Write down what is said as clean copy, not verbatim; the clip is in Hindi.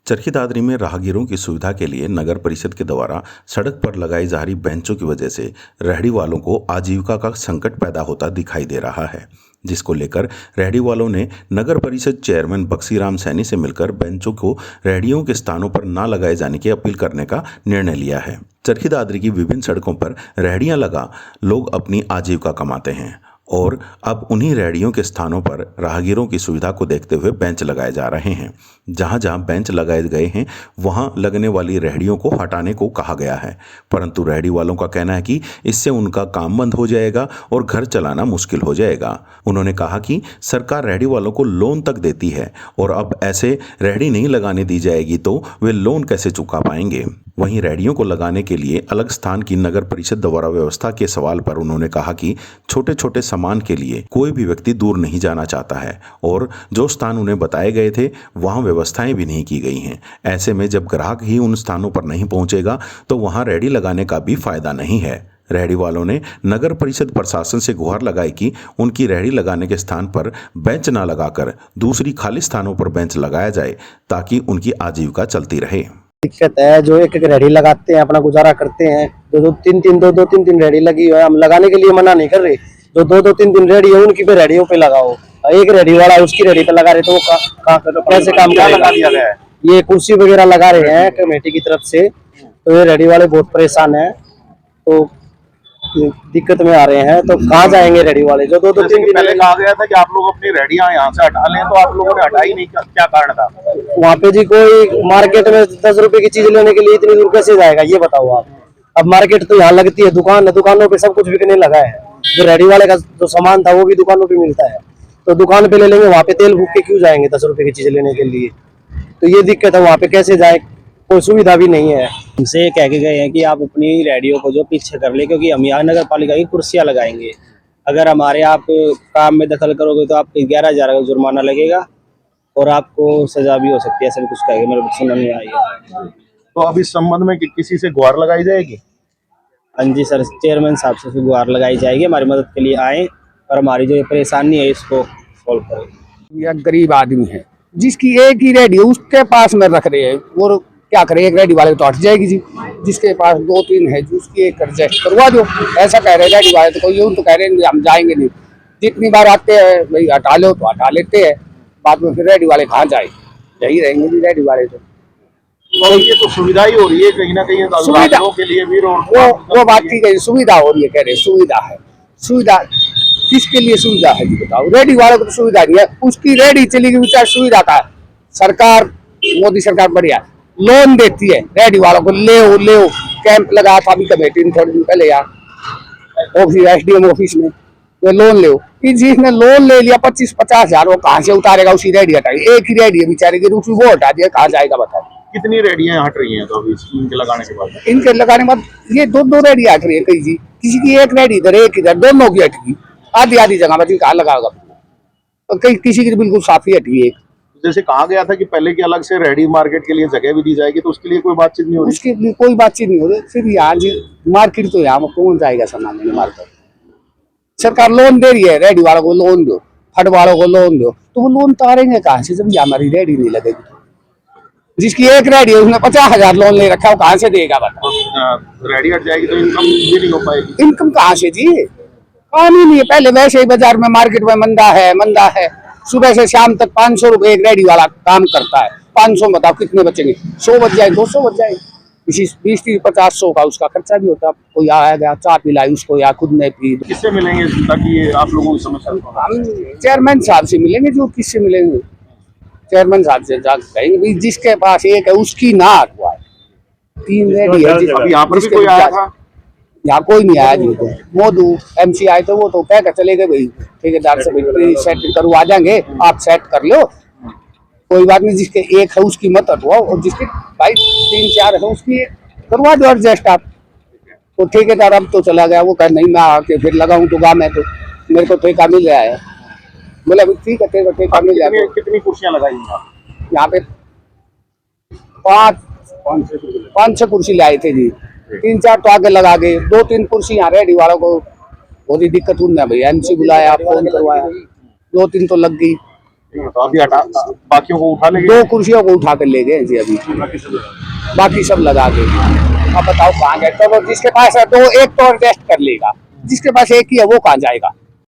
चरखी दादरी में राहगीरों की सुविधा के लिए नगर परिषद के द्वारा सड़क पर लगाई जा रही बेंचों की वजह से रेहड़ी वालों को आजीविका का संकट पैदा होता दिखाई दे रहा है, जिसको लेकर रेहड़ी वालों ने नगर परिषद चेयरमैन बक्सीराम सैनी से मिलकर बेंचों को रेहड़ियों के स्थानों पर न लगाए जाने की अपील करने का निर्णय लिया है। चरखी दादरी की विभिन्न सड़कों पर रेहड़ियां लगा लोग अपनी आजीविका कमाते हैं और अब उन्हीं रेहड़ियों के स्थानों पर राहगीरों की सुविधा को देखते हुए बेंच लगाए जा रहे हैं। जहां जहां बेंच लगाए गए हैं वहां लगने वाली रेहड़ियों को हटाने को कहा गया है, परंतु रेहड़ी वालों का कहना है कि इससे उनका काम बंद हो जाएगा और घर चलाना मुश्किल हो जाएगा। उन्होंने कहा कि सरकार रेहड़ी वालों को लोन तक देती है और अब ऐसे रेहड़ी नहीं लगाने दी जाएगी तो वे लोन कैसे चुका पाएंगे। वहीं रेहड़ियों को लगाने के लिए अलग स्थान की नगर परिषद द्वारा व्यवस्था के सवाल पर उन्होंने कहा कि छोटे छोटे सामान के लिए कोई भी व्यक्ति दूर नहीं जाना चाहता है और जो स्थान उन्हें बताए गए थे वहां व्यवस्थाएं भी नहीं की गई हैं। ऐसे में जब ग्राहक ही उन स्थानों पर नहीं पहुंचेगा तो वहां रेहड़ी लगाने का भी फायदा नहीं है। रेहड़ी वालों ने नगर परिषद प्रशासन से गुहार लगाई कि उनकी रेहड़ी लगाने के स्थान पर बेंच न लगाकर दूसरी खाली स्थानों पर बेंच लगाया जाए ताकि उनकी आजीविका चलती रहे। दिक्कत है, जो एक एक रेहड़ी लगाते हैं अपना गुजारा करते हैं, दो तीन रेहड़ी लगी है। हम लगाने के लिए मना नहीं कर रहे, जो दो तीन रेहड़ी है उनकी पे रेहड़ियों पे लगाओ। एक रेहड़ी वाला उसकी रेहड़ी पे लगा रहे तो कैसे काम करेगा। ये कुर्सी वगैरह लगा रहे हैं कमेटी की तरफ से, तो ये रेहड़ी वाले बहुत परेशान है, तो दिक्कत में आ रहे हैं। तो कहाँ जाएंगे रेहड़ी वाले? जो दो तीन दिन पहले कहा गया था कि आप लोग अपनी रेहड़ियां यहाँ से हटा लें, तो आप लोगों ने हटाई नहीं, क्या कारण था? वहाँ पे जी कोई मार्केट में 10 रुपए की चीज लेने के लिए इतनी दूर कैसे जाएगा, ये बताओ आप। अब मार्केट तो यहाँ लगती है, दुकानों पे सब कुछ बिकने लगा है। जो रेहड़ी वाले का जो सामान था वो भी दुकानों पे मिलता है, तो दुकान पे ले लेंगे, वहाँ पे तेल फूक के क्यों जाएंगे 10 रुपए की चीज लेने के लिए? तो ये दिक्कत है, वहाँ पे कैसे जाए, कोई सुविधा भी नहीं है। हमसे ये कह के गए हैं कि आप अपनी रेडियो को जो पीछे कर ले, क्योंकि हम यहाँ नगर पालिका की कुर्सियाँ लगाएंगे। अगर हमारे आप काम में दखल करोगे तो आपको 11,000 का जुर्माना लगेगा और आपको सजा भी हो सकती है। ऐसा कुछ कहेंगे, मेरे को सुनने में आई है। तो अब इस संबंध में किसी से गुहार लगाई जाएगी? हाँ जी सर, चेयरमैन साहब से गुहार लगाई जाएगी, हमारी मदद के लिए आए और हमारी जो परेशानी है इसको सॉल्व करें। यह गरीब आदमी है जिसकी एक ही रेडी है, उसके पास में रख रहे हैं, और क्या करे, एक रेडी वाले तो हट जाएगी जी। जिसके पास 2-3 है उसकी एक एडजस्ट करवा दो, ऐसा कह रहे रेडी वाले। तो कोई यूं तो कह रहे हैं हम जाएंगे नहीं, जितनी बार आते हैं भाई हटा लो तो हटा लेते हैं, बाद में फिर रेडी वाले कहाँ जाए, यही रहेंगे जी रेडी वाले। तो ये तो सुविधा ही हो रही है कहीं ना कहीं सुविधा के लिए भी। वो बात ठीक है, सुविधा हो रही है, कह रहे सुविधा है। सुविधा किसके लिए सुविधा है जी बताओ? रेडी वालों को तो सुविधा नहीं है, उसकी रेडी चली गई बेचार सुविधा का। सरकार, मोदी सरकार बढ़िया लोन देती है रेडी वालों को, ले कैंप लगा था अभी कमेटी ने थोड़े दिन पहले यार ऑफिस SDM ऑफिस में, तो लोन ले। जिसने लोन ले लिया 25-50 हजार, वो कहाँ से उतारेगा? उसी रेडी हटाई, एक ही रेडी है बेचारे की, रूपी वो हटा दिया, कहाँ जाएगा बताओ? कितनी रेडियां हट रही हैं तो अभी इनके लगाने के बाद? इनके लगाने के बाद ये दो रेडी हट रही है कई जी, किसी की एक रेडी इधर एक इधर, दोनों की हट गई, आधी जगह पर कहाँ लगाएगा? तो कई किसी की बिल्कुल साफी हटी है। जैसे कहा गया था कि पहले की अलग से रेडी मार्केट के लिए जगह भी दी जाएगी, तो उसके लिए कोई बातचीत नहीं हो रही? उसके लिए कोई बातचीत नहीं हो रही। फिर यहाँ जी मार्केट तो यहाँ कौन जाएगा सामान लेने मार्केट? सरकार लोन दे रही है, रेडी वालों को लोन दो, फट वालों को लोन दो, तो वो लोन तारेंगे कहाँ से जब हमारी रेडी नहीं लगेगी? जिसकी एक रेडी है उसने 50,000 लोन ले रखा है, वो कहाँ से देगा बताओ? रेडी हट जाएगी तो इनकम भी नहीं हो पाएगी। इनकम कहाँ से जी? काम ही नहीं है। पहले वैसे ही बाजार में मार्केट में मंदा है, सुबह से शाम तक 500 रुपए एक रेडी वाला काम करता है। 500 बताओ कितने बचेंगे? 100 बच जाए, 200 बच जाए, इसी 20-30-50-100 का उसका खर्चा भी होता। कोई आया गया चाय पिलाई उसको या खुद ने पी। किससे मिलेंगे ताकि ये आप लोगों की समस्या? हम चेयरमैन साहब से मिलेंगे। जो किससे मिलेंगे? चेयरमैन साहब से जाकर कहेंगे भाई जिसके पास एक है उसकी ना हटवाए। 3 रेडी है। अभी यहाँ पर भी कोई आया था? यहाँ कोई नहीं आया जी। तो मोदू MC आए तो वो तो कह कर चले गए भाई ठेकेदार से भाई सेट करवा देंगे, आप सेट कर लो, कोई बात नहीं। जिसके एक है उसकी मत हटवाओ, और जिसके भाई 3-4 है उसकी करवा दो एडजस्ट आप। तो ठेकेदार अब तो चला गया, वो कह नहीं मैं आके फिर लगाऊं तो गाँव में तो मेरे को ठेका मिल रहा है। बोला ठीक है ठेका मिल जाएगा। कितनी कुर्सियां लगाई यहाँ पे 5-6 कुर्सी लाए थे जी। 3-4 तो आगे लगा गए, 2-3 कुर्सी यहाँ रेडी वालों को बहुत ही दिक्कत हुई ना भाई। MC बुलाया, फोन करवाया, 2-3 तो लग गई। तो अभी हटा बाकियों को उठा लेंगे। 2 कुर्सियों को उठा कर ले गए जी अभी, बाकी सब लगा के। अब बताओ कहाँ जाए, तो जिसके पास है 2 एक तो एडजस्ट कर लेगा, जिसके पास एक ही है वो कहाँ जाएगा।